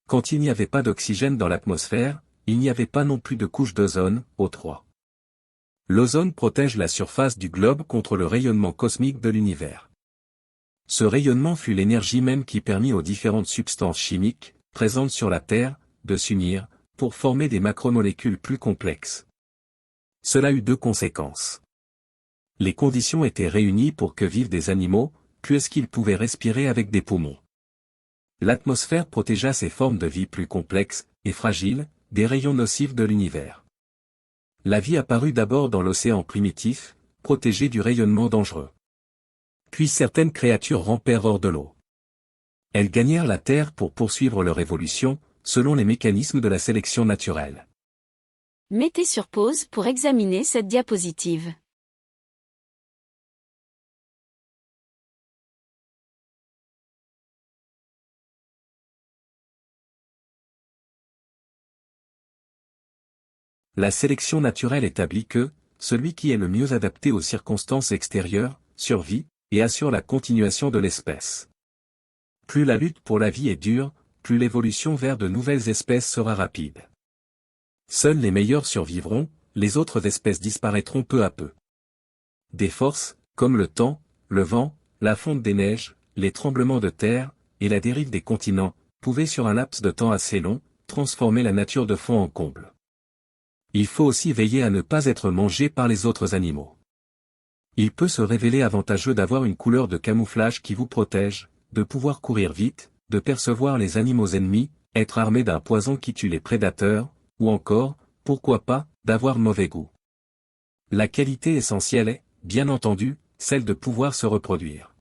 Quand il n'y avait pas d'oxygène dans l'atmosphère, il n'y avait pas non plus de couche d'ozone, O3. L'ozone protège la surface du globe contre le rayonnement cosmique de l'univers. Ce rayonnement fut l'énergie même qui permit aux différentes substances chimiques, présentes sur la Terre, de s'unir, pour former des macromolécules plus complexes. Cela eut deux conséquences. Les conditions étaient réunies pour que vivent des animaux, puisqu'ils pouvaient respirer avec des poumons. L'atmosphère protégea ces formes de vie plus complexes, et fragiles, des rayons nocifs de l'univers. La vie apparut d'abord dans l'océan primitif, protégé du rayonnement dangereux. Puis certaines créatures rampèrent hors de l'eau. Elles gagnèrent la Terre pour poursuivre leur évolution, selon les mécanismes de la sélection naturelle. Mettez sur pause pour examiner cette diapositive. La sélection naturelle établit que, celui qui est le mieux adapté aux circonstances extérieures, survit, et assure la continuation de l'espèce. Plus la lutte pour la vie est dure, plus l'évolution vers de nouvelles espèces sera rapide. Seuls les meilleurs survivront, les autres espèces disparaîtront peu à peu. Des forces, comme le temps, le vent, la fonte des neiges, les tremblements de terre, et la dérive des continents, pouvaient sur un laps de temps assez long, transformer la nature de fond en comble. Il faut aussi veiller à ne pas être mangé par les autres animaux. Il peut se révéler avantageux d'avoir une couleur de camouflage qui vous protège, de pouvoir courir vite, de percevoir les animaux ennemis, être armé d'un poison qui tue les prédateurs, ou encore, pourquoi pas, d'avoir mauvais goût. La qualité essentielle est, bien entendu, celle de pouvoir se reproduire.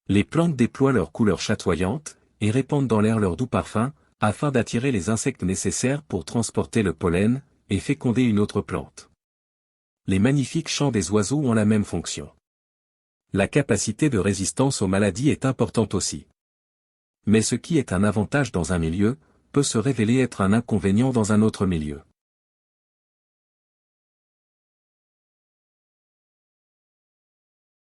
Les plantes déploient leurs couleurs chatoyantes, et répandent dans l'air leur doux parfum, afin d'attirer les insectes nécessaires pour transporter le pollen, et féconder une autre plante. Les magnifiques chants des oiseaux ont la même fonction. La capacité de résistance aux maladies est importante aussi. Mais ce qui est un avantage dans un milieu, peut se révéler être un inconvénient dans un autre milieu.